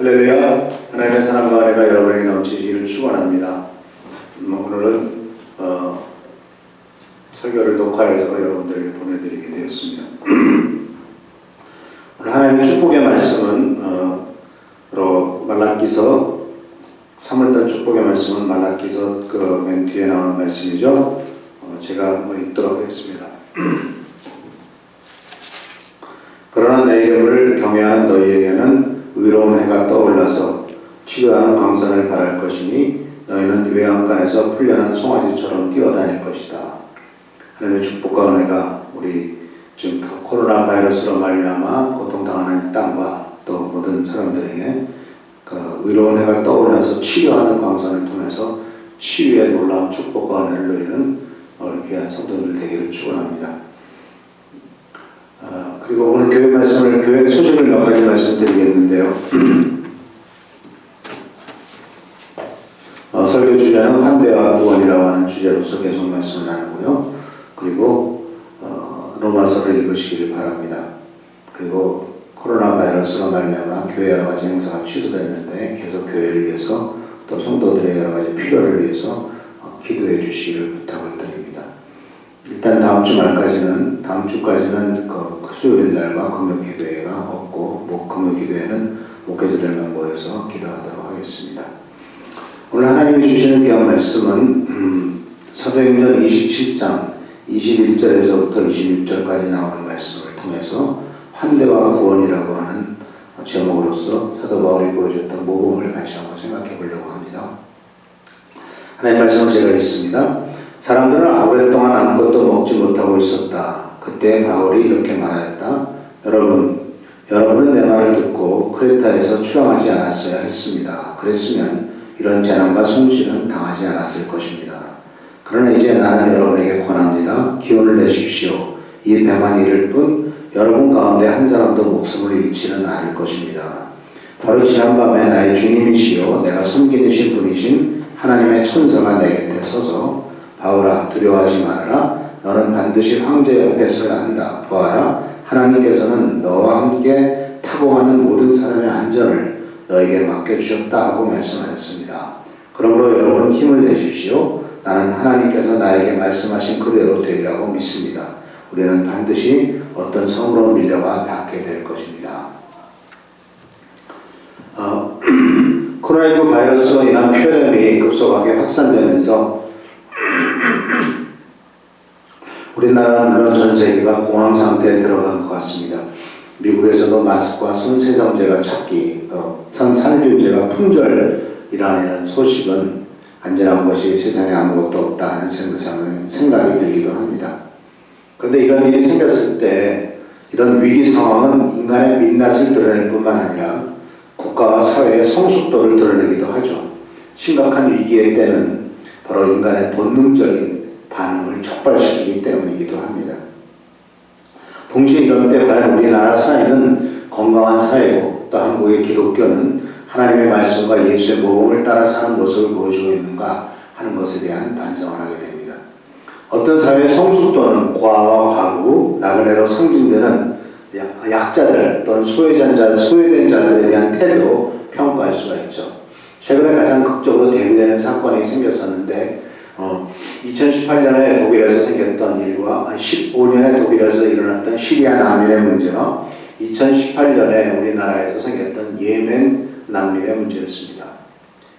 할렐루야. 하나님의 사랑과 은혜가 여러분에게 넘치시기를 축원합니다. 오늘은 설교를 녹화해서 여러분들에게 보내드리게 되었습니다. 오늘 하나님의 축복의 말씀은 말라기서 3월달 축복의 말씀은 말라기서 맨 뒤에 나오는 말씀이죠. 제가 한번 읽도록 하겠습니다. 그러나 내 이름을 경외하는 너희에게는 의로운 해가 떠올라서 치료하는 광선을 발할 것이니 너희는 외양간에서 풀려난 송아지처럼 뛰어다닐 것이다. 하나님의 축복과 은혜가 우리 지금 코로나 바이러스로 말미암아 고통당하는 이 땅과 또 모든 사람들에게 의로운 해가 떠올라서 치료하는 광선을 통해서 치유의 놀라운 축복과 은혜를 누리는 귀한 성도들 되기를 축원합니다. 그리고 오늘 교회 말씀을, 교회 소식을 몇 가지 말씀드리겠는데요. 설교 주제는 환대와 구원이라고 하는 주제로서 계속 말씀을 나누고요. 그리고 로마서를 읽으시기를 바랍니다. 그리고 코로나 바이러스로 말미암아 교회 여러 가지 행사가 취소됐는데 계속 교회를 위해서 또 성도들의 여러 가지 필요를 위해서 기도해 주시기를 부탁을 드립니다. 일단 다음 주까지는 수요일 날과 금요 기도회가 없고 금요 기도회는 목회자들만 모여서 기도하도록 하겠습니다. 오늘 하나님이 주시는 귀한 말씀은 사도행전 27장 21절에서부터 26절까지 나오는 말씀을 통해서 환대와 구원이라고 하는 제목으로서 사도 바울이 보여줬던 모범을 같이 한번 생각해 보려고 합니다. 하나님 말씀을 제가 읽습니다. 사람들은 오랫동안 아무것도 먹지 못하고 있었다. 그때 바울이 이렇게 말하였다. 여러분은 내 말을 듣고 크레타에서 출항하지 않았어야 했습니다. 그랬으면 이런 재난과 손실은 당하지 않았을 것입니다. 그러나 이제 나는 여러분에게 권합니다. 기운을 내십시오. 이 배만 이를 뿐 여러분 가운데 한 사람도 목숨을 잃지는 않을 것입니다. 바로 지난밤에 나의 주님이시요 내가 섬기신 분이신 하나님의 천사가 내 곁에 서서 바울아 두려워하지 말아라. 너는 반드시 황제 옆에 서야 한다. 보아라. 하나님께서는 너와 함께 타고 가는 모든 사람의 안전을 너에게 맡겨주셨다 하고 말씀하셨습니다. 그러므로 여러분 힘을 내십시오. 나는 하나님께서 나에게 말씀하신 그대로 되리라고 믿습니다. 우리는 반드시 어떤 성으로 밀려가 닿게 될 것입니다. 코로나19 바이러스로 인한 폐렴이 급속하게 확산되면서 우리나라는 전 세계가 공황 상태에 들어간 것 같습니다. 미국에서도 마스크와 손 세정제가 찾기, 살균제가 품절이라는 소식은 안전한 것이 세상에 아무것도 없다 하는 생각이 들기도 합니다. 그런데 이런 일이 생겼을 때 이런 위기 상황은 인간의 민낯을 드러낼 뿐만 아니라 국가와 사회의 성숙도를 드러내기도 하죠. 심각한 위기의 때는 바로 인간의 본능적인 반응을 촉발시키기 때문이기도 합니다. 동시에 이런 때 과연 우리나라 사회는 건강한 사회고 또 한국의 기독교는 하나님의 말씀과 예수의 모범을 따라 사는 모습을 보여주고 있는가 하는 것에 대한 반성을 하게 됩니다. 어떤 사회의 성숙도는 과와 과부, 나그네로 상징되는 약자들 또는 소외된 자들에 대한 태도로 평가할 수가 있죠. 최근에 가장 극적으로 대비되는 사건이 생겼었는데 2018년에 독일에서 생겼던 일과 15년에 독일에서 일어났던 시리아 난민의 문제와 2018년에 우리나라에서 생겼던 예멘 난민의 문제였습니다.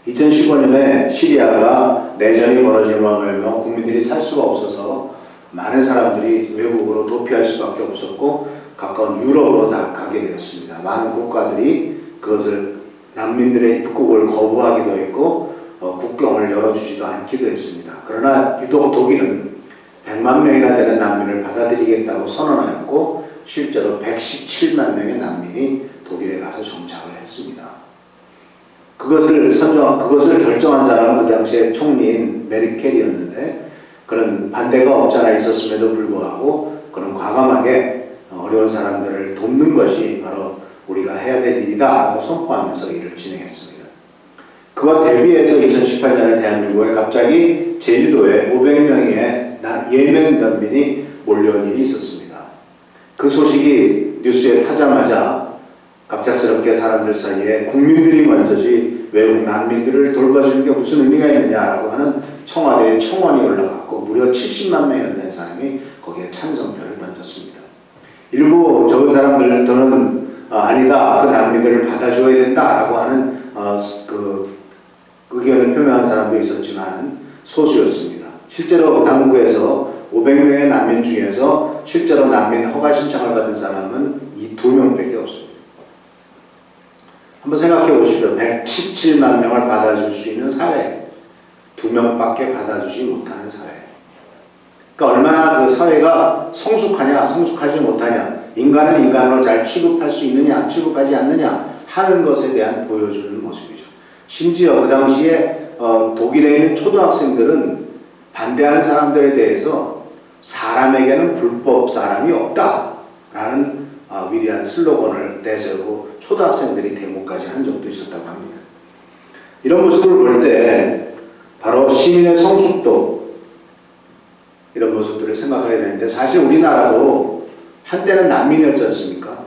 2015년에 시리아가 내전이 벌어짐으로 말미암아 국민들이 살 수가 없어서 많은 사람들이 외국으로 도피할 수밖에 없었고 가까운 유럽으로 다 가게 되었습니다. 많은 국가들이 그것을 난민들의 입국을 거부하기도 했고 국경을 열어주지도 않기도 했습니다. 그러나 유독 독일은 100만 명이나 되는 난민을 받아들이겠다고 선언하였고 실제로 117만 명의 난민이 독일에 가서 정착을 했습니다. 그것을 결정한 사람은 그 당시에 총리인 메르켈이었는데 그런 반대가 없잖아 있었음에도 불구하고 그런 과감하게 어려운 사람들을 돕는 것이 바로 우리가 해야 될 일이다 라고 선포하면서 일을 진행했습니다. 그와 대비해서 2018년에 대한민국에 갑자기 제주도에 500명의 예멘 난민이 몰려온 일이 있었습니다. 그 소식이 뉴스에 타자마자 갑작스럽게 사람들 사이에 국민들이 먼저지 외국 난민들을 돌봐주는 게 무슨 의미가 있느냐라고 하는 청와대에 청원이 올라갔고 무려 70만 명이 된 사람이 거기에 찬성표를 던졌습니다. 일부 적은 사람들은 아니다, 그 난민들을 받아줘야 된다라고 하는 그 의견을 표명한 사람도 있었지만 소수였습니다. 실제로 당국에서 500명의 난민 중에서 실제로 난민 허가 신청을 받은 사람은 이 2명밖에 없습니다. 한번 생각해 보십시오. 117만 명을 받아줄 수 있는 사회, 2명밖에 받아주지 못하는 사회. 그러니까 얼마나 그 사회가 성숙하냐, 성숙하지 못하냐, 인간을 인간으로 잘 취급할 수 있느냐, 취급하지 않느냐 하는 것에 대한 보여주는 모습이죠. 심지어 그 당시에 독일에 있는 초등학생들은 반대하는 사람들에 대해서 사람에게는 불법 사람이 없다라는 위대한 슬로건을 내세우고 초등학생들이 데모까지 한 적도 있었다고 합니다. 이런 모습을 볼 때 바로 시민의 성숙도 이런 모습들을 생각해야 되는데 사실 우리나라도 한때는 난민이었지 않습니까?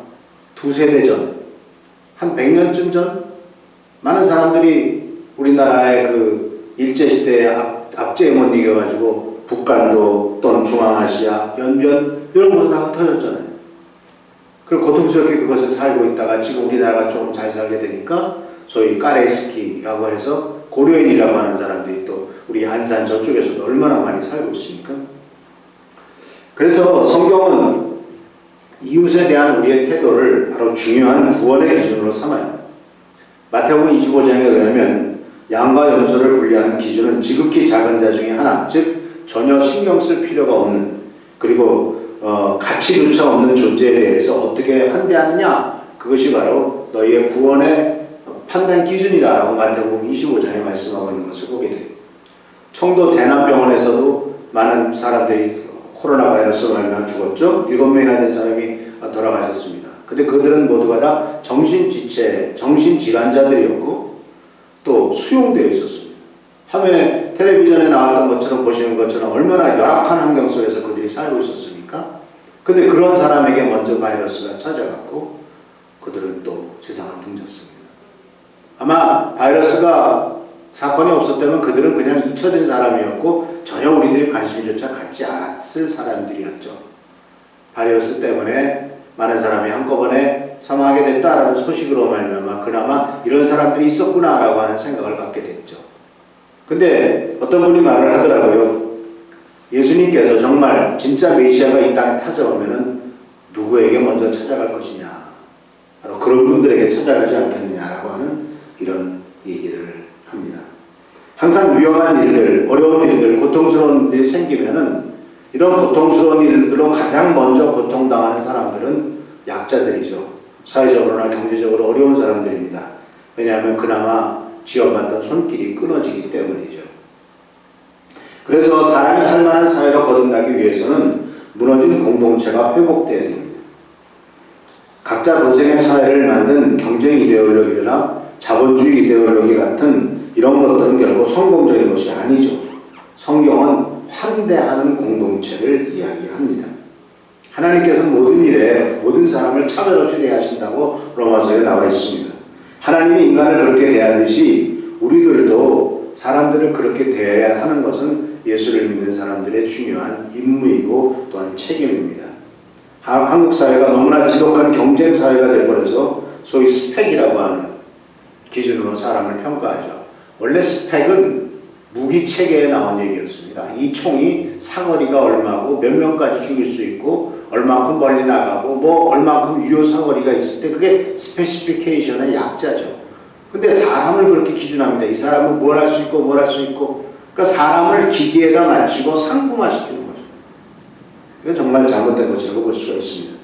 2세대 전, 한 100년쯤 전 많은 사람들이 우리나라의 그 일제시대에 압제에 못 이겨가지고 북한도 또는 중앙아시아, 연변 이런 곳에 다 흩어졌잖아요. 그리고 고통스럽게 그것을 살고 있다가 지금 우리나라가 조금 잘 살게 되니까 소위 까레스키라고 해서 고려인이라고 하는 사람들이 또 우리 안산 저쪽에서도 얼마나 많이 살고 있습니까? 그래서 성경은 이웃에 대한 우리의 태도를 바로 중요한 구원의 기준으로 삼아요. 마태복음 25장에 의하면 양과 염소를 분리하는 기준은 지극히 작은 자 중에 하나, 즉 전혀 신경 쓸 필요가 없는 그리고 가치조차 없는 존재에 대해서 어떻게 환대하느냐, 그것이 바로 너희의 구원의 판단 기준이다라고 마태복음 25장에 말씀하고 있는 것을 보게 돼요. 청도 대남병원에서도 많은 사람들이 코로나 바이러스로 말미암아 죽었죠. 7명이나 된 사람이 돌아가셨습니다. 근데 그들은 모두가 다 정신지체, 정신질환자들이었고 또 수용되어 있었습니다. 화면에 텔레비전에 나왔던 것처럼 보시는 것처럼 얼마나 열악한 환경 속에서 그들이 살고 있었습니까? 근데 그런 사람에게 먼저 바이러스가 찾아갔고 그들은 또 세상을 등졌습니다. 아마 바이러스가 사건이 없었다면 그들은 그냥 잊혀진 사람이었고 전혀 우리들이 관심조차 갖지 않았을 사람들이었죠. 바이러스 때문에 많은 사람이 한꺼번에 사망하게 됐다라는 소식으로 말미암아 그나마 이런 사람들이 있었구나라고 하는 생각을 갖게 됐죠. 근데 어떤 분이 말을 하더라고요. 예수님께서 정말 진짜 메시아가 이 땅에 찾아오면은 누구에게 먼저 찾아갈 것이냐, 바로 그런 분들에게 찾아가지 않겠느냐라고 하는 이런 얘기를 합니다. 항상 위험한 일들, 어려운 일들, 고통스러운 일이 생기면은 이런 고통스러운 일들로 가장 먼저 고통당하는 사람들은 약자들이죠. 사회적으로나 경제적으로 어려운 사람들입니다. 왜냐하면 그나마 지원받던 손길이 끊어지기 때문이죠. 그래서 사람이 살만한 사회로 거듭나기 위해서는 무너진 공동체가 회복되어야 됩니다. 각자 도생의 사회를 만든 경쟁 이데올로기나 자본주의 이데올로기 같은 이런 것들은 결국 성공적인 것이 아니죠. 성경은 환대하는 공동체를 이야기합니다. 하나님께서는 모든 일에 모든 사람을 차별 없이 대하신다고 로마서에 나와 있습니다. 하나님이 인간을 그렇게 대하듯이 우리들도 사람들을 그렇게 대해야 하는 것은 예수를 믿는 사람들의 중요한 임무이고 또한 책임입니다. 한국 사회가 너무나 지독한 경쟁 사회가 되어버려서 소위 스펙이라고 하는 기준으로 사람을 평가하죠. 원래 스펙은 무기 체계에 나온 얘기였습니다. 이 총이 사거리가 얼마고 몇 명까지 죽일 수 있고 얼마큼 멀리 나가고 뭐 얼마큼 유효 사거리가 있을 때 그게 스페시피케이션의 약자죠. 근데 사람을 그렇게 기준합니다. 이 사람은 뭘 할 수 있고 뭘 할 수 있고, 그러니까 사람을 기계에다 맞추고 상품화시키는 거죠. 이건 정말 잘못된 것이라고 볼 수가 있습니다.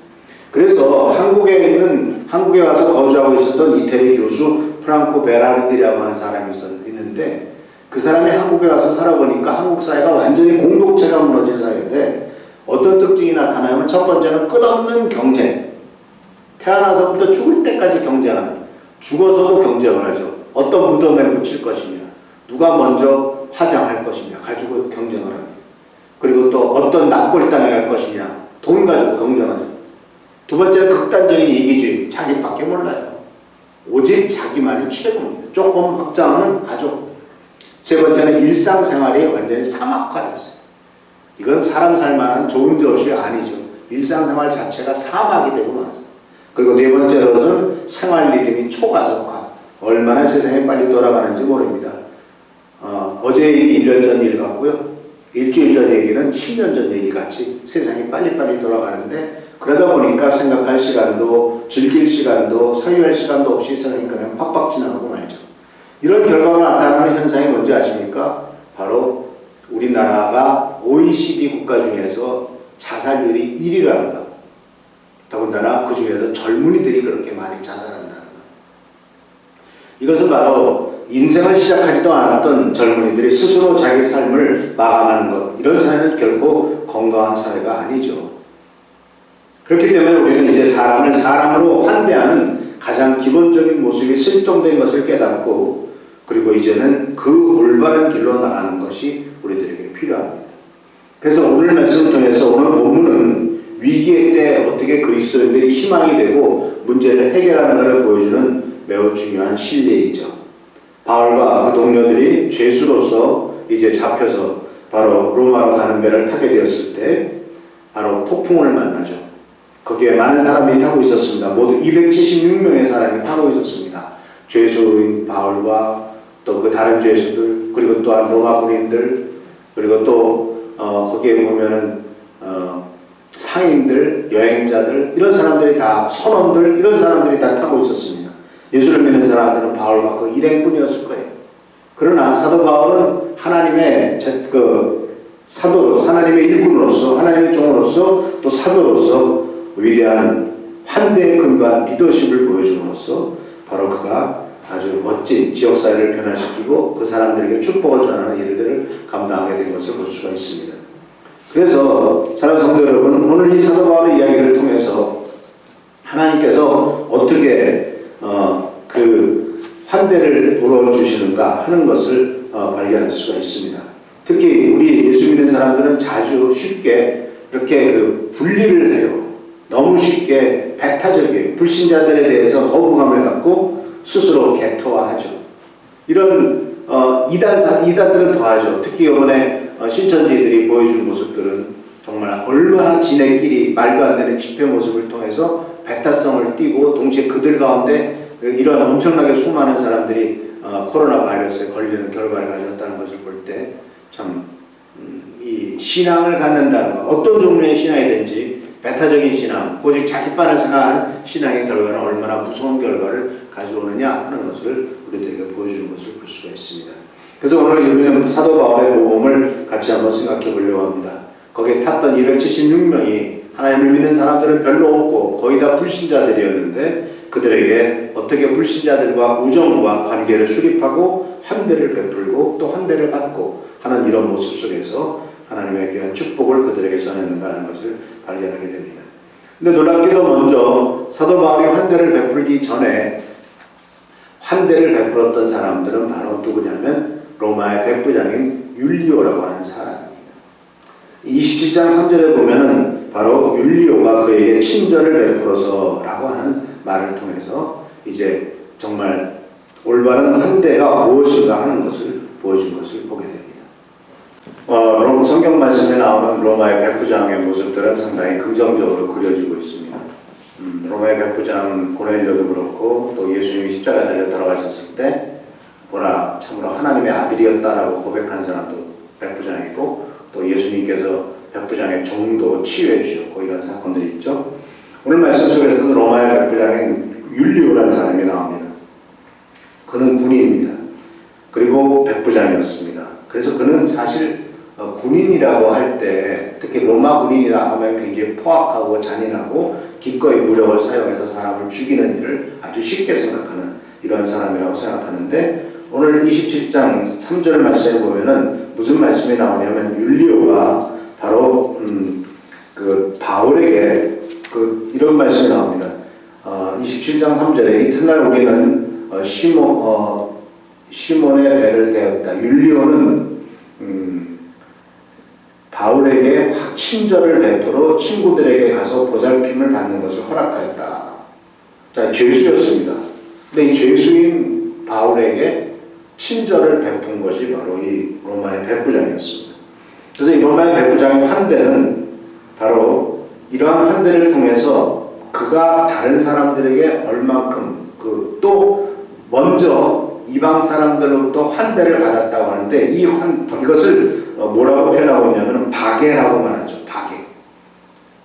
그래서 한국에 와서 거주하고 있었던 이태리 교수 프랑코 베라르디라고 하는 사람이 있는데 그 사람이 한국에 와서 살아보니까 한국 사회가 완전히 공동체가 무너진 사회인데 어떤 특징이 나타나면 첫 번째는 끝없는 경쟁. 태어나서부터 죽을 때까지 경쟁하는, 죽어서도 경쟁을 하죠. 어떤 무덤에 붙일 것이냐, 누가 먼저 화장할 것이냐 가지고 경쟁을 합니다. 그리고 또 어떤 납골당에 갈 것이냐, 돈 가지고 경쟁하죠. 두 번째는 극단적인 이기주의, 자기밖에 몰라요. 오직 자기만이 최고입니다. 조금 확장은 가족. 세 번째는 일상생활이 완전히 사막화됐어요. 이건 사람 살만한 좋은 도시 아니죠. 일상생활 자체가 사막이 되고 말았어요. 그리고 네 번째로는 생활 리듬이 초가속화. 얼마나 세상이 빨리 돌아가는지 모릅니다. 어제 일이 1년 전 일 같고요. 일주일 전 얘기는 10년 전 얘기 같이 세상이 빨리빨리 돌아가는데, 그러다 보니까 생각할 시간도, 즐길 시간도, 사유할 시간도 없이 세상이 그냥 팍팍 지나가고 말죠. 이런 결과가 나타나는 현상이 뭔지 아십니까? 바로 우리나라가 OECD 국가 중에서 자살률이 1위라는 것. 더군다나 그 중에서 젊은이들이 그렇게 많이 자살한다는 것. 이것은 바로 인생을 시작하지도 않았던 젊은이들이 스스로 자기 삶을 마감하는 것. 이런 사회는 결코 건강한 사회가 아니죠. 그렇기 때문에 우리는 이제 사람을 사람으로 환대하는 가장 기본적인 모습이 실종된 것을 깨닫고, 그리고 이제는 그 올바른 길로 나가는 것이 우리들에게 필요합니다. 그래서 오늘 말씀을 통해서 오늘 본문은 위기의 때 어떻게 그리스도인들이 희망이 되고 문제를 해결하는 것을 보여주는 매우 중요한 실례이죠. 바울과 그 동료들이 죄수로서 이제 잡혀서 바로 로마로 가는 배를 타게 되었을 때 바로 폭풍을 만나죠. 거기에 많은 사람이 타고 있었습니다. 모두 276명의 사람이 타고 있었습니다. 죄수인 바울과 또 그 다른 죄수들, 그리고 또한 로마 군인들, 그리고 또 거기에 보면은 상인들, 여행자들, 이런 사람들이 다, 선원들, 이런 사람들이 다 타고 있었습니다. 예수를 믿는 사람들은 바울과 그 일행뿐이었을 거예요. 그러나 사도 바울은 하나님의 사도로, 하나님의 일꾼으로서, 하나님의 종으로서, 또 사도로서 위대한 환대에 근거한 리더십을 보여줌으로써 바로 그가 아주 멋진 지역사회를 변화시키고 그 사람들에게 축복을 전하는 일들을 감당하게 된 것을 볼 수가 있습니다. 그래서 사랑하는 성도 여러분, 오늘 이 사도 바울의 이야기를 통해서 하나님께서 어떻게 그 환대를 불어주시는가 하는 것을 발견할 수가 있습니다. 특히 우리 예수 믿는 사람들은 자주 쉽게 이렇게 그 분리를 해요. 너무 쉽게 배타적이에요. 불신자들에 대해서 거부감을 갖고 스스로 개토화하죠. 이런 이단들은 더하죠. 특히 이번에 신천지들이 보여준 모습들은 정말 얼마나 지네끼리 말도 안 되는 집회 모습을 통해서 배타성을 띠고 동시에 그들 가운데 이런 엄청나게 수많은 사람들이 코로나 바이러스에 걸리는 결과를 가졌다는 것을 볼 때 참 이 신앙을 갖는다는 것, 어떤 종류의 신앙이든지 배타적인 신앙, 오직 자기만을 생각하는 신앙의 결과는 얼마나 무서운 결과를 가져오느냐 하는 것을 우리들에게 보여주는 것을 볼 수가 있습니다. 그래서 오늘 우리는 사도 바울의 복음을 같이 한번 생각해 보려고 합니다. 거기에 탔던 276명이 하나님을 믿는 사람들은 별로 없고 거의 다 불신자들이었는데 그들에게 어떻게 불신자들과 우정과 관계를 수립하고 환대를 베풀고 또 환대를 받고 하는 이런 모습 속에서 하나님의 귀한 축복을 그들에게 전했는가 하는 것을 발견하게 됩니다. 근데 놀랍게도 먼저 사도 바울이 환대를 베풀기 전에 환대를 베풀었던 사람들은 바로 누구냐면 로마의 백부장인 율리오라고 하는 사람입니다. 27장 3절에 보면은 바로 율리오가 그에게 친절을 베풀어서 라고 하는 말을 통해서 이제 정말 올바른 환대가 무엇인가 하는 것을 보여준 것을 보게 됩니다. 성경 말씀에 나오는 로마의 백부장의 모습들은 상당히 긍정적으로 그려지고 있습니다. 로마의 백부장 고넬료도 그렇고 또 예수님이 십자가에 달려 돌아가셨을 때 보라 참으로 하나님의 아들이었다라고 고백한 사람도 백부장이고 또 예수님께서 백부장의 종도 치유해 주셨고 이런 사건들이 있죠. 오늘 말씀 속에서는 로마의 백부장인 율리오라는 사람이 나옵니다. 그는 군인입니다. 그리고 백부장이었습니다. 그래서 그는 사실 군인이라고 할 때 특히 로마 군인이라 하면 굉장히 포악하고 잔인하고 기꺼이 무력을 사용해서 사람을 죽이는 일을 아주 쉽게 생각하는 이런 사람이라고 생각하는데 오늘 27장 3절 말씀에 보면은 무슨 말씀이 나오냐면 율리오가 바로 그 바울에게 이런 말씀이 나옵니다. 27장 3절에 이튿날 우리는 시몬의 배를 태웠다. 율리오는 바울에게 친절을 베풀어 친구들에게 가서 보살핌을 받는 것을 허락하였다. 자, 죄수였습니다. 근데 이 죄수인 바울에게 친절을 베푼 것이 바로 이 로마의 백부장이었습니다. 그래서 이 로마의 백부장의 환대는 바로 이러한 환대를 통해서 그가 다른 사람들에게 얼만큼 또 먼저 이방 사람들로부터 환대를 받았다고 하는데 이것을 뭐라고 표현하고 있냐면 박해라고만 하죠. 박해.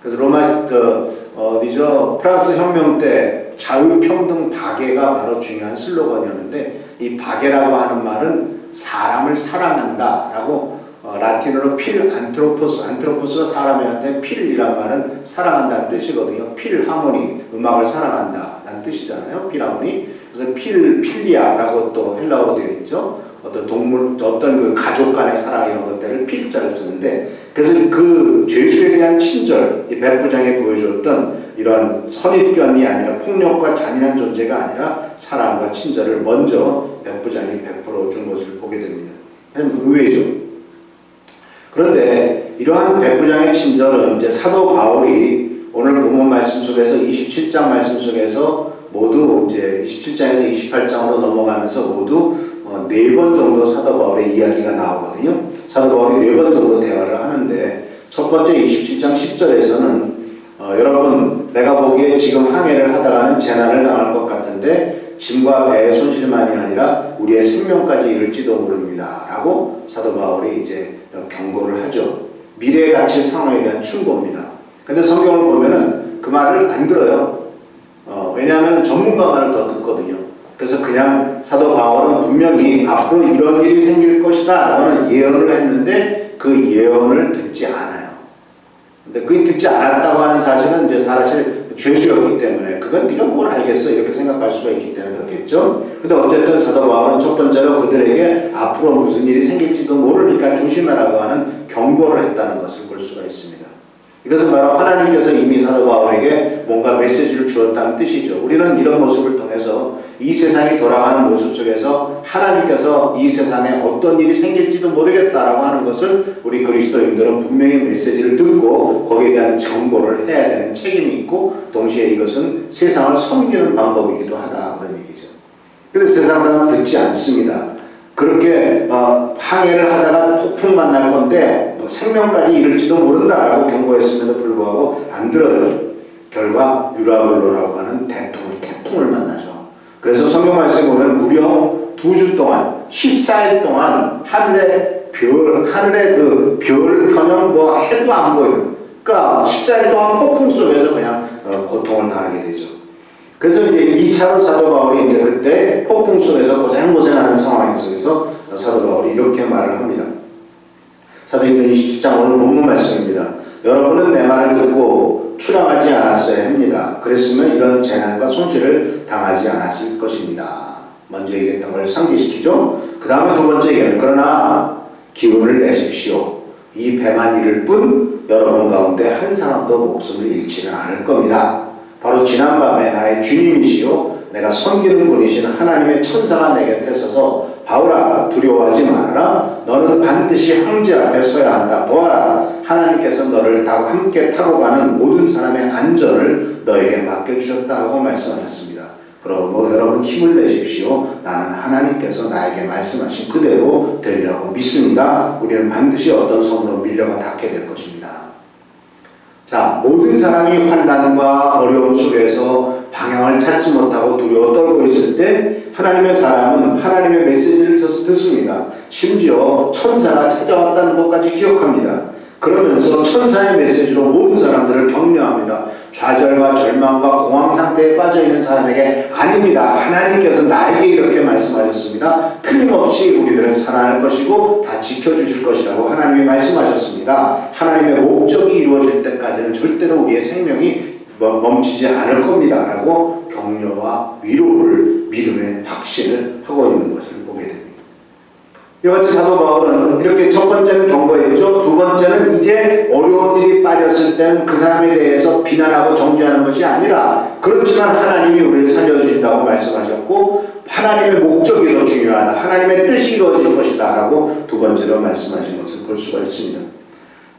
그래서 어디죠? 프랑스 혁명 때 자유평등 박해가 바로 중요한 슬로건이었는데 이 박해라고 하는 말은 사람을 사랑한다라고 라틴어로 안트로포스가 사람이었는데 필이란 말은 사랑한다는 뜻이거든요. 필하모니, 음악을 사랑한다라는 뜻이잖아요. 필하모니. 그래서 필리아라고 또 헬라어로 되어 있죠. 어떤 동물, 어떤 그 가족 간의 사랑 이런 것들을 필자를 쓰는데, 그래서 그 죄수에 대한 친절, 이 백부장이 보여줬던 이러한 선입견이 아니라 폭력과 잔인한 존재가 아니라 사랑과 친절을 먼저 백부장이 베풀어 준 것을 보게 됩니다. 참 의외죠. 그런데 이러한 백부장의 친절은 이제 사도 바울이 오늘 본문 말씀 속에서 27장 말씀 속에서 모두 이제 27장에서 28장으로 넘어가면서 모두 4번 정도 사도 바울의 이야기가 나오거든요. 사도 바울이 4번 정도 대화를 하는데 첫 번째 27장 10절에서는 여러분 내가 보기에 지금 항해를 하다가는 재난을 당할 것 같은데 짐과 배의 손실만이 아니라 우리의 생명까지 이를지도 모릅니다. 라고 사도 바울이 이제 경고를 하죠. 미래에 닥칠 상황에 대한 충고입니다. 근데 성경을 보면은 그 말을 안 들어요. 왜냐하면 전문가 말을 더 듣거든요. 그래서 그냥 사도 바울은 분명히 앞으로 이런 일이 생길 것이다 라는 예언을 했는데 그 예언을 듣지 않아요. 근데 그 듣지 않았다고 하는 사실은 이제 사실 죄수였기 때문에 그건 네가 뭘 알겠어 이렇게 생각할 수가 있기 때문에 그렇겠죠. 근데 어쨌든 사도 바울은 첫 번째로 그들에게 앞으로 무슨 일이 생길지도 모르니까 조심하라고 하는 경고를 했다는 것을 볼 수가 있습니다. 이것은 바로 하나님께서 이미 사도 바울에게 뭔가 메시지를 주었다는 뜻이죠. 우리는 이런 모습을 통해서 이 세상이 돌아가는 모습 속에서 하나님께서 이 세상에 어떤 일이 생길지도 모르겠다라고 하는 것을 우리 그리스도인들은 분명히 메시지를 듣고 거기에 대한 경고를 해야 되는 책임이 있고 동시에 이것은 세상을 섬기는 방법이기도 하다 그런 얘기죠. 그런데 세상 사람은 듣지 않습니다. 그렇게 항해를 하다가 폭풍 만날 건데 생명까지 이를지도 모른다라고 경고했음에도 불구하고 안 들어요. 결과 유라굴로라고 하는 태풍을 만나죠. 그래서 성경 말씀에 보면 무려 2주 동안 14일 동안 하늘의 그 별커녕 뭐 해도 안 보이는 그러니까 14일 동안 폭풍 속에서 그냥 고통을 당하게 되죠. 그래서 이제 2차로 사도 바울이 이제 그때 폭풍 속에서 고생하는 상황 속에서 사도 바울이 이렇게 말을 합니다. 사도행전 27장 오늘 본문 말씀입니다. 여러분은 내 말을 듣고 출항하지 않았어야 합니다. 그랬으면 이런 재난과 손실을 당하지 않았을 것입니다. 먼저 얘기했던 걸 상기시키죠. 그 다음에 두 번째 얘기는 그러나 기운을 내십시오. 이 배만 잃을 뿐 여러분 가운데 한 사람도 목숨을 잃지는 않을 겁니다. 바로 지난밤에 나의 주님이시요 내가 섬기는 분이신 하나님의 천사가 내 곁에 서서 바울아 두려워하지 말아라. 너는 반드시 황제 앞에 서야 한다. 보아라. 하나님께서 너를 다 함께 타고 가는 모든 사람의 안전을 너에게 맡겨주셨다 하고 말씀하셨습니다. 그러므로 여러분 힘을 내십시오. 나는 하나님께서 나에게 말씀하신 그대로 되리라고 믿습니다. 우리는 반드시 어떤 성으로 밀려가 닿게 될 것입니다. 자, 모든 사람이 환난과 어려움 속에서 방향을 찾지 못하고 두려워 떨고 있을 때 하나님의 사람은 하나님의 메시지를 듣습니다. 심지어 천사가 찾아왔다는 것까지 기억합니다. 그러면서 천사의 메시지로 모든 사람들을 격려합니다. 좌절과 절망과 공황 상태에 빠져있는 사람에게 아닙니다. 하나님께서 나에게 이렇게 말씀하셨습니다. 틀림없이 우리들은 살아날 것이고 다 지켜주실 것이라고 하나님이 말씀하셨습니다. 하나님의 목적이 이루어질 때까지는 절대로 우리의 생명이 멈추지 않을 겁니다. 라고 격려와 위로를 믿음의 확신을 하고 있는 것을 보게 됩니다. 이와 같이 사도 바울은 이렇게 첫 번째는 경고했죠. 두 번째는 이제 어려운 일이 빠졌을 때는 그 사람에 대해서 비난하고 정죄하는 것이 아니라 그렇지만 하나님이 우리를 살려주신다고 말씀하셨고 하나님의 목적이 더 중요하다. 하나님의 뜻이 이루어질 것이다 라고 두 번째로 말씀하신 것을 볼 수가 있습니다.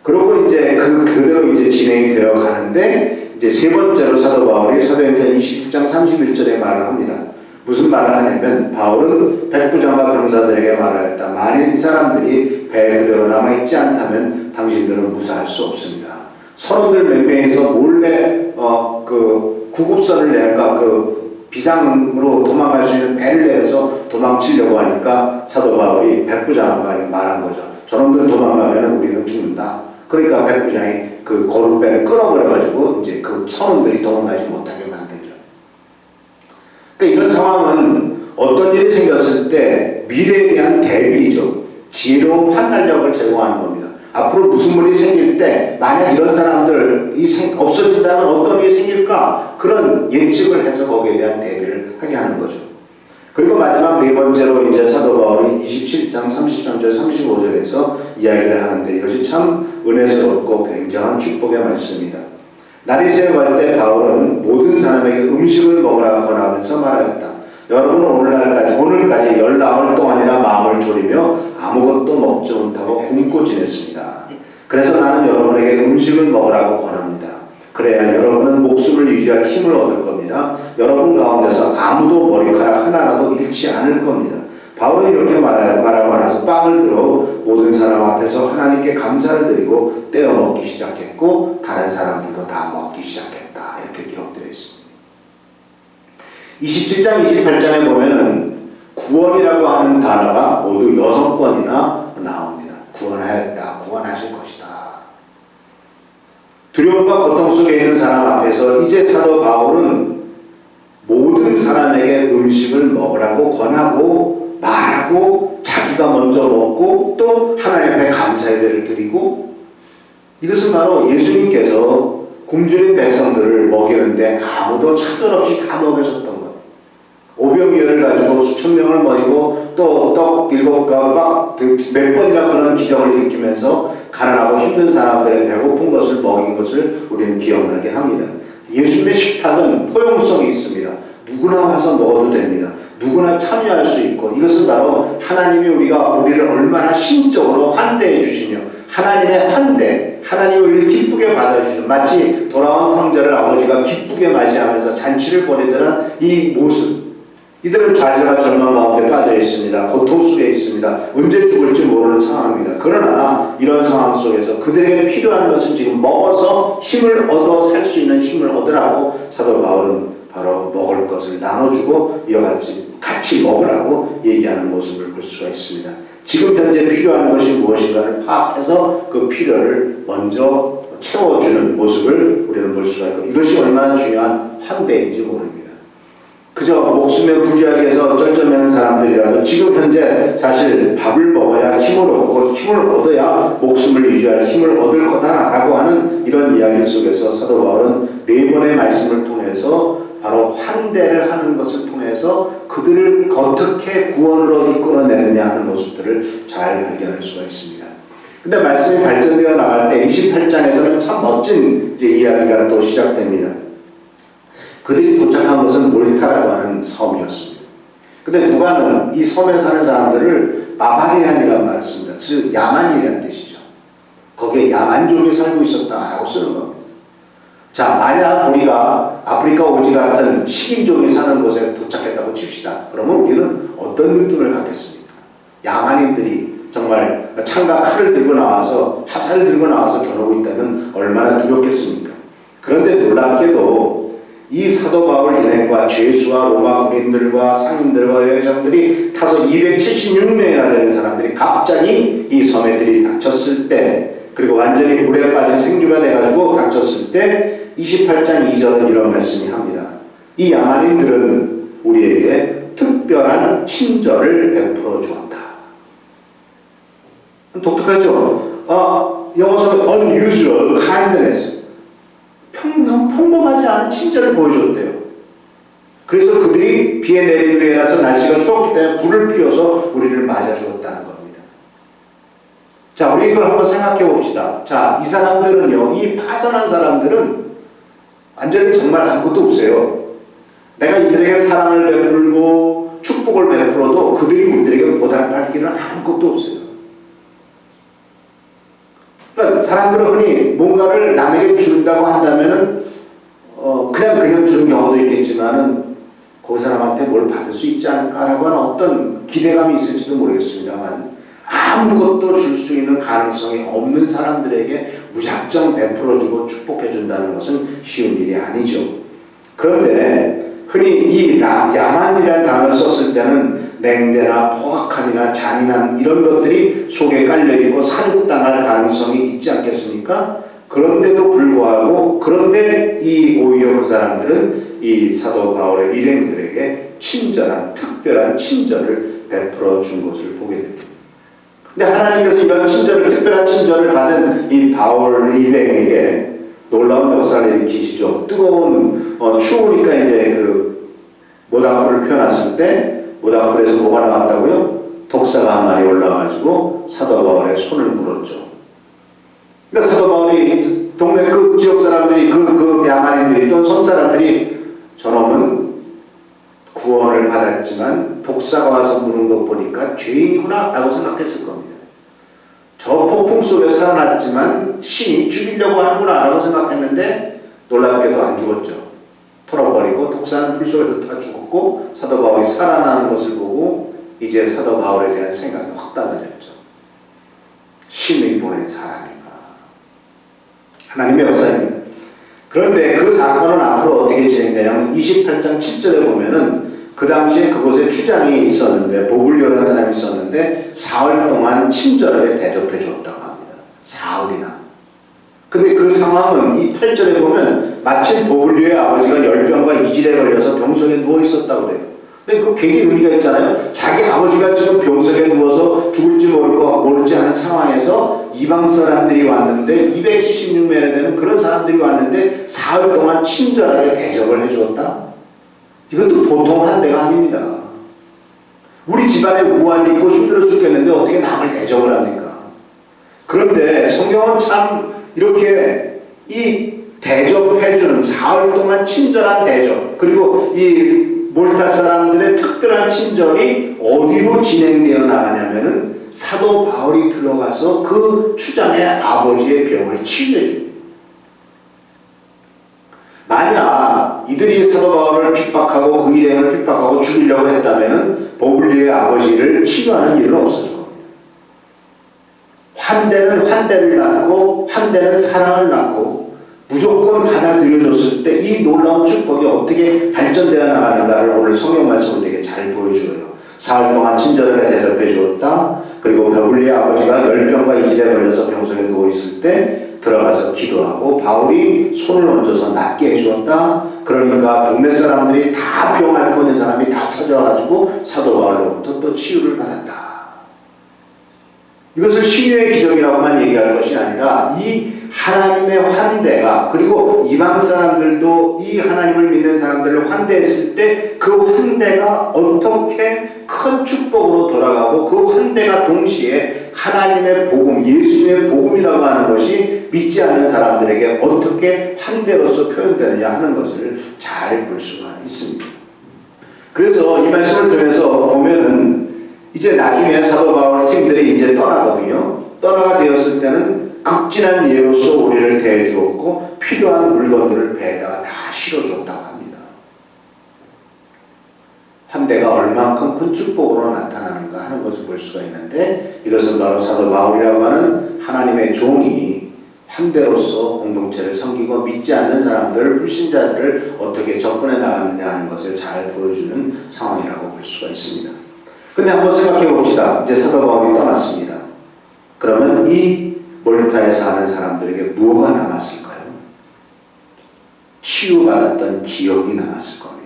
그리고 이제 그대로 이제 진행이 되어 가는데 이제 세 번째로 사도 바울이 사도행전 21장 31절에 말을 합니다. 무슨 말을 하냐면 바울은 백부장과 병사들에게 말하였다. 만일 이 사람들이 배에 그대로 남아있지 않다면 당신들은 무사할 수 없습니다. 선원들 몇 명이서 몰래 그 구급선을 내가 그 비상으로 도망갈 수 있는 배를 내려서 도망치려고 하니까 사도 바울이 백부장과 말한 거죠. 저놈들 도망가면 우리는 죽는다. 그러니까 백부장이 그 거룻배를 끌어버려가지고 이제 그 선원들이 도망가지 못하게 만들죠. 그러니까 이런 상황은 어떤 일이 생겼을 때 미래에 대한 대비죠. 지혜로운 판단력을 제공하는 겁니다. 앞으로 무슨 일이 생길 때 만약 이런 사람들이 없어진다면 어떤 일이 생길까? 그런 예측을 해서 거기에 대한 대비를 하게 하는 거죠. 그리고 마지막 네 번째로 이제 사도 바울이 27장 33절 35절에서 이야기를 하는데 이것이 참 은혜스럽고 굉장한 축복의 말씀입니다. 날이 새어갈 때 바울은 모든 사람에게 음식을 먹으라 권하면서 말하였다. 여러분은 오늘까지 19 동안이나 마음을 졸이며 아무것도 먹지 못하고 굶고 지냈습니다. 그래서 나는 여러분에게 음식을 먹으라고 권합니다. 그래야 여러분은 목숨을 유지할 힘을 얻을 겁니다. 여러분 가운데서 아무도 머리카락 하나라도 잃지 않을 겁니다. 바울이 이렇게 말하고 나서 빵을 들어 모든 사람 앞에서 하나님께 감사를 드리고 떼어 먹기 시작했고 다른 사람들도 다 먹기 시작했다. 이렇게 기록되어 있습니다. 27장, 28장에 보면은 구원이라고 하는 단어가 모두 6번이나 나옵니다. 구원하였다, 구원하실 것이다. 두려움과 고통 속에 있는 사람 앞에서 이제 사도 바울은 모든 사람에게 음식을 먹으라고 권하고 말하고 자기가 먼저 먹고 또 하나님 앞에 감사의 예배를 드리고 이것은 바로 예수님께서 굶주린 백성들을 먹이는데 아무도 차별 없이 다 먹여줬던 것. 오병이어를 가지고 수천 명을 먹이고 또 떡 7가닥 몇 번이나 그런 기적을 일으키면서 가난하고 힘든 사람들의 배고픈 것을 먹인 것을 우리는 기억나게 합니다. 예수님의 식탁은 포용성이 있습니다. 누구나 와서 먹어도 됩니다. 누구나 참여할 수 있고 이것은 바로 하나님이 우리를 얼마나 신적으로 환대해 주시며 하나님의 환대, 하나님이 우리를 기쁘게 받아주시는 마치 돌아온 형제를 아버지가 기쁘게 맞이하면서 잔치를 벌이던 이 모습 이들은 좌절과 절망 가운데 빠져 있습니다. 고통 속에 있습니다. 언제 죽을지 모르는 상황입니다. 그러나 이런 상황 속에서 그들에게 필요한 것은 지금 먹어서 힘을 얻어 살 수 있는 힘을 얻으라고 사도 바울은 바로 먹을 것을 나눠주고 이와 같이 먹으라고 얘기하는 모습을 볼 수가 있습니다. 지금 현재 필요한 것이 무엇인가를 파악해서 그 필요를 먼저 채워주는 모습을 우리는 볼 수가 있고 이것이 얼마나 중요한 환대인지 모릅니다. 그저 목숨에 부지하기 위해서 쩔쩔매는 사람들이라도 지금 현재 사실 밥을 먹어야 힘을 얻고 힘을 얻어야 목숨을 유지할 힘을 얻을 거다라고 하는 이런 이야기 속에서 사도 바울은 네 번의 말씀을 통해서 바로 환대를 하는 것을 통해서 그들을 어떻게 구원으로 이끌어내느냐 하는 모습들을 잘 발견할 수가 있습니다. 근데 말씀이 발전되어 나갈 때 28장에서는 참 멋진 이야기가 또 시작됩니다. 그들이 도착한 것은 몰타라고 하는 섬이었습니다. 근데 누가는 이 섬에 사는 사람들을 마바리안이라고 말했습니다. 즉 야만이라는 뜻이죠. 거기에 야만족이 살고 있었다라고 쓰는 겁니다. 자, 만약 우리가 아프리카 오지 같은 식인종이 사는 곳에 도착했다고 칩시다. 그러면 우리는 어떤 느낌을 갖겠습니까? 야만인들이 정말 창과 칼을 들고 나와서 화살을 들고 나와서 겨누고 있다면 얼마나 두렵겠습니까? 그런데 놀랍게도 이 사도 바울 일행과 죄수와 로마 군인들과 상인들과 여행자들이 타서 276명이나 되는 사람들이 갑자기 이 섬에 들이닥쳤을 때 그리고 완전히 물에 빠진 생주가 돼가지고 닥쳤을 때 28장 2절은 이런 말씀이 합니다. 이 야만인들은 우리에게 특별한 친절을 베풀어 주었다. 독특하죠? 영어로 unusual kindness 평범하지 않은 친절을 보여줬대요. 그래서 그들이 비에 내린 후에 가서 날씨가 추웠기 때문에 불을 피워서 우리를 맞아주었다는 겁니다. 자, 우리 이걸 한번 생각해 봅시다. 자, 이 사람들은요, 이 파선한 사람들은 완전히 정말 아무것도 없어요. 내가 이들에게 사랑을 베풀고 축복을 베풀어도 그들이 우리들에게 보답할 길은 아무것도 없어요. 그러니까 사람들은 흔히 뭔가를 남에게 준다고 한다면은 그냥 주는 경우도 있겠지만은 그 사람한테 뭘 받을 수 있지 않을까라고 하는 어떤 기대감이 있을지도 모르겠습니다만 아무것도 줄 수 있는 가능성이 없는 사람들에게 무작정 베풀어주고 축복해준다는 것은 쉬운 일이 아니죠. 그런데 흔히 이 야만이라는 단어를 썼을 때는 냉대나 포악함이나 잔인함 이런 것들이 속에 깔려있고 사육당할 가능성이 있지 않겠습니까? 그런데도 불구하고 그런데 오히려 그 사람들은 이 사도 바울의 일행들에게 친절한 특별한 친절을 베풀어 준 것을 보게 됩니다. 근데 하나님께서 이런 특별한 친절을 받은 이 바울 일행에게 놀라운 역사를 일으키시죠. 뜨거운 추우니까 이제 그 모닥불을 펴놨을 때 모닥불에서 뭐가 나왔다고요? 독사가 한 마리 올라와가지고 사도 바울의 손을 물었죠. 그러니까 사도 바울이 동네 그 지역 사람들이 그 야만인들이 또 섬 사람들이 저놈은 구원을 받았지만 독사가 와서 물은 것 보니까 죄인이구나 라고 생각했을 겁니다. 저 폭풍 속에 살아났지만 신이 죽이려고 하는구나 라고 생각했는데 놀랍게도 안 죽었죠. 털어버리고 독사는 불 속에서 다 죽었고 사도 바울이 살아나는 것을 보고 이제 사도 바울에 대한 생각이 확 달라졌죠. 신이 보낸 사람인가. 하나님의 역사입니다. 그런데 그 사건은 앞으로 어떻게 진행되냐면 28장 7절에 보면은 그 당시에 그곳에 추장이 있었는데 보블리오라는 사람이 있었는데 사흘 동안 친절하게 대접해 주었다고 합니다. 사흘이나. 근데 그 상황은 이 8절에 보면 마침 보블리오의 아버지가 열병과 이질에 걸려서 병석에 누워 있었다고 그래요. 근데 그 굉장히 의미가 있잖아요. 자기 아버지가 지금 병석에 누워서 죽을지 모르지 하는 상황에서 이방 사람들이 왔는데 276명에 되는 그런 사람들이 왔는데 사흘 동안 친절하게 대접을 해주었다. 이것도 보통 한 대가 아닙니다. 우리 집안에 우환이 있고 힘들어 죽겠는데 어떻게 남을 대접을 합니까? 그런데 성경은 참 이렇게 이 대접해주는 사흘 동안 친절한 대접 그리고 이 몰타 사람들의 특별한 친절이 어디로 진행되어 나가냐면은 사도 바울이 들어가서 그 추장의 아버지의 병을 치유해줍니다. 만약 이들이 사도 바울을 핍박하고 그 일행을 핍박하고 죽이려고 했다면은 보블리오의 아버지를 치유하는 일은 없었을 겁니다. 환대는 환대를 낳고 환대는 사랑을 낳고 무조건 받아들여줬을 때 이 놀라운 축복이 어떻게 발전되어 나가는가를 오늘 성경 말씀을 되게 잘 보여줘요. 사흘 동안 친절하게 대접해 주었다. 그리고 보블리오의 아버지가 열병과 이질에 걸려서 병석에 누워있을 때 들어가서 기도하고 바울이 손을 얹어서 낫게 해주었다. 그러니까 동네 사람들이 다 병 앓고 있는 사람이 다 찾아와가지고 사도 바울로부터 또 치유를 받았다. 이것을 신유의 기적이라고만 얘기할 것이 아니라 이 하나님의 환대가 그리고 이방 사람들도 이 하나님을 믿는 사람들을 환대했을 때 그 환대가 어떻게 큰 축복으로 돌아가고 그 환대가 동시에 하나님의 복음, 예수님의 복음이라고 하는 것이 믿지 않는 사람들에게 어떻게 환대로서 표현되느냐 하는 것을 잘 볼 수가 있습니다. 그래서 이 말씀을 통해서 보면은 이제 나중에 사도 바울 팀들이 이제 떠나거든요. 떠나가 되었을 때는 극진한 예로서 우리를 대해주었고 필요한 물건들을 배에다가 다 실어주었다고 합니다. 환대가 얼만큼 큰 축복으로 나타나는가 하는 것을 볼 수가 있는데 이것은 바로 사도 바울이라고 하는 하나님의 종이 환대로서 공동체를 섬기고 믿지 않는 사람들, 불신자들을 어떻게 접근해 나가느냐 하는 것을 잘 보여주는 상황이라고 볼 수가 있습니다. 근데 한번 생각해 봅시다. 이제 사도 바울이 떠났습니다. 그러면 이 몰타에 사는 사람들에게 무엇가 남았을까요? 치유받았던 기억이 남았을 겁니다.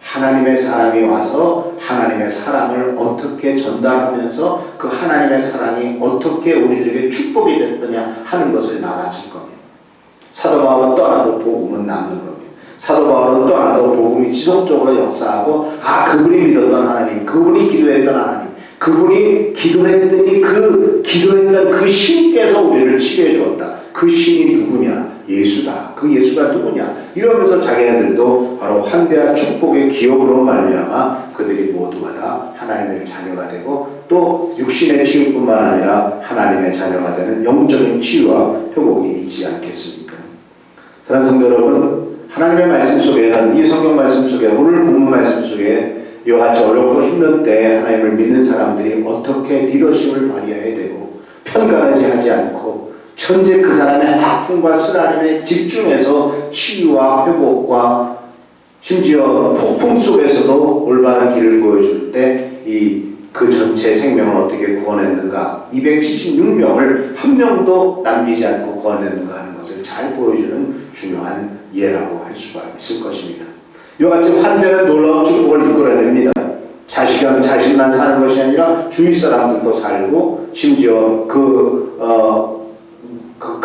하나님의 사람이 와서 하나님의 사랑을 어떻게 전달하면서 그 하나님의 사랑이 어떻게 우리들에게 축복이 됐느냐 하는 것을 남았을 겁니다. 사도 바울은 떠나도 복음은 남는 겁니다. 사도 바울은 떠나도 복음이 지속적으로 역사하고 그분이 믿었던 하나님, 그분이 기도했던 하나님, 그분이 기도했더니 기도했던 그 신께서 우리를 치료해 주었다. 그 신이 누구냐? 예수다. 그 예수가 누구냐? 이러면서 자기네들도 바로 환대와 축복의 기억으로 말미암아 그들이 모두가 다 하나님의 자녀가 되고 또 육신의 치유뿐만 아니라 하나님의 자녀가 되는 영적인 치유와 회복이 있지 않겠습니까? 사랑하는 성도 여러분, 하나님의 말씀 속에는 이 성경 말씀 속에 오늘 본문 말씀 속에 이와 같이 어렵고 힘든 때 하나님을 믿는 사람들이 어떻게 리더십을 발휘해야 되고 편가르지 하지 않고 현재 그 사람의 아픔과 쓰라림에 집중해서 치유와 회복과 심지어 폭풍 속에서도 올바른 길을 보여줄 때 그 전체 생명을 어떻게 구원했는가, 276명을 한 명도 남기지 않고 구원했는가 하는 것을 잘 보여주는 중요한 예라고 할 수가 있을 것입니다. 이와 같이 환대는 놀라운 축복을 이끌어냅니다. 자식은 자신만 사는 것이 아니라 주위 사람들도 살고 심지어 그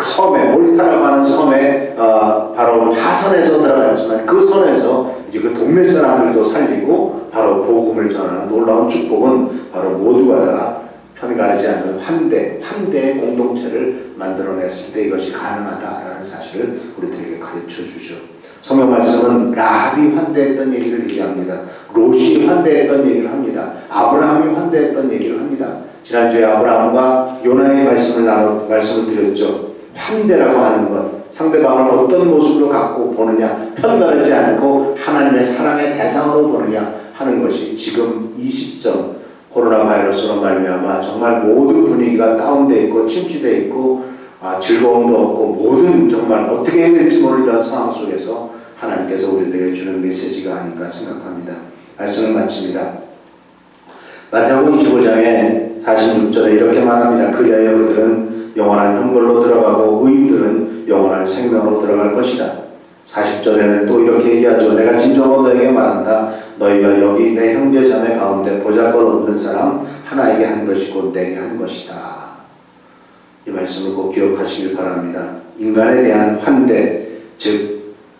섬에, 몰타라고 하는 섬에 바로 파선에서 들어갔지만 그 선에서 이제 그 동네 사람들도 살리고 바로 복음을 전하는 놀라운 축복은 바로 모두가 다 편가르지 않는 환대의 공동체를 만들어냈을 때 이것이 가능하다라는 사실을 우리들에게 가르쳐 주죠. 성경 말씀은 라합이 환대했던 얘기를 얘기합니다. 롯이 환대했던 얘기를 합니다. 아브라함이 환대했던 얘기를 합니다. 지난주에 아브라함과 요나의 말씀을 드렸죠. 환대라고 하는 것, 상대방을 어떤 모습으로 갖고 보느냐, 편가르지 않고 하나님의 사랑의 대상으로 보느냐 하는 것이 지금 이 시점 코로나 바이러스로 말미암아 정말 모든 분위기가 다운되어 있고 침체되어 있고 즐거움도 없고 모든 정말 어떻게 해야 될지 모르는 상황 속에서 하나님께서 우리들에게 주는 메시지가 아닌가 생각합니다. 말씀을 마칩니다. 마태복음 25장에 46절에 이렇게 말합니다. 그리하여 그들은 영원한 형벌로 들어가고 의인들은 영원한 생명으로 들어갈 것이다. 40절에는 또 이렇게 얘기하죠. 내가 진정으로 너에게 말한다. 너희가 여기 내 형제 자매 가운데 보잘것 없는 사람 하나에게 한 것이고 내게 한 것이다. 이 말씀을 꼭 기억하시길 바랍니다. 인간에 대한 환대, 즉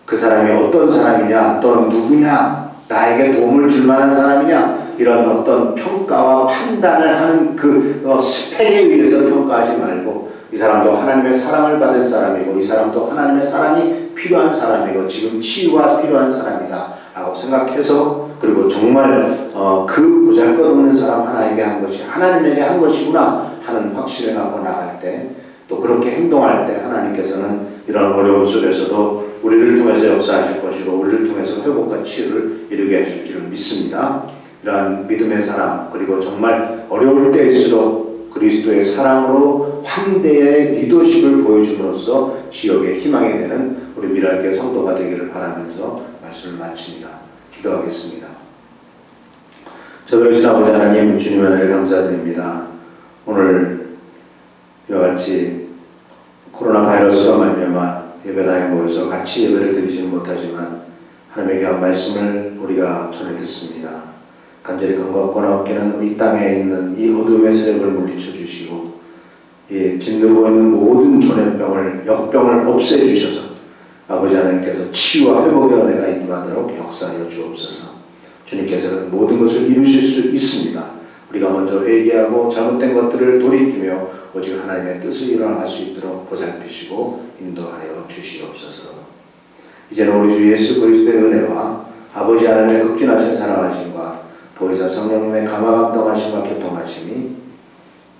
그 사람이 어떤 사람이냐 또는 누구냐, 나에게 도움을 줄 만한 사람이냐, 이런 어떤 평가와 판단을 하는 그 스펙에 의해서 평가하지 말고 이 사람도 하나님의 사랑을 받은 사람이고 이 사람도 하나님의 사랑이 필요한 사람이고 지금 치유가 필요한 사람이다 라고 생각해서, 그리고 정말 그 보잘것없는 사람 하나에게 한 것이 하나님에게 한 것이구나 하는 확신을 갖고 나갈 때, 또 그렇게 행동할 때 하나님께서는 이런 어려움 속에서도 우리를 통해서 역사하실 것이고 우리를 통해서 회복과 치유를 이루게 하실 줄을 믿습니다. 이러한 믿음의 사랑, 그리고 정말 어려울 때일수록 그리스도의 사랑으로 환대의 리더십을 보여줌으로써 지역의 희망이 되는 우리 미랄교회 성도가 되기를 바라면서 말씀을 마칩니다. 기도하겠습니다. 저희신 아버지 하나님, 주님의 은혜를 감사드립니다. 오늘 이와 같이 코로나 바이러스로 말미암아 예배당에 모여서 같이 예배를 드리지는 못하지만 하나님의 귀한 말씀을 우리가 전해 듣습니다. 간절히 간구하거나 없기는 이 땅에 있는 이 어둠의 세력을 물리쳐 주시고 짓누르고 있는 모든 전염병을, 역병을 없애주셔서 아버지 하나님께서 치유와 회복의 은혜가 임하도록 역사하여 주옵소서. 주님께서는 모든 것을 이루실 수 있습니다. 우리가 먼저 회개하고 잘못된 것들을 돌이키며 오직 하나님의 뜻을 일어나갈 수 있도록 보살피시고 인도하여 주시옵소서. 이제는 우리 주 예수 그리스도의 은혜와 아버지 하나님의 극진하신 사랑하심과 보혜사 성령님의 감화감동하심과 교통하심이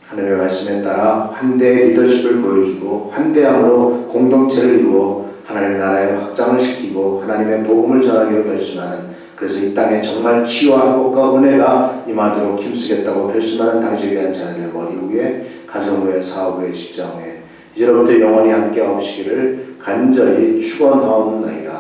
하나님의 말씀에 따라 환대의 리더십을 보여주고 환대함으로 공동체를 이루어 하나님의 나라의 확장을 시키고 하나님의 복음을 전하기로 결심하는, 그래서 이 땅에 정말 치유와 회복과 은혜가 임하도록 힘쓰겠다고 결심하는 당신에 대한 자녀들 머리 위에, 가정 위에, 사업 위에, 직장 위에 이제로부터 영원히 함께 하시기를 간절히 축원하옵나이다.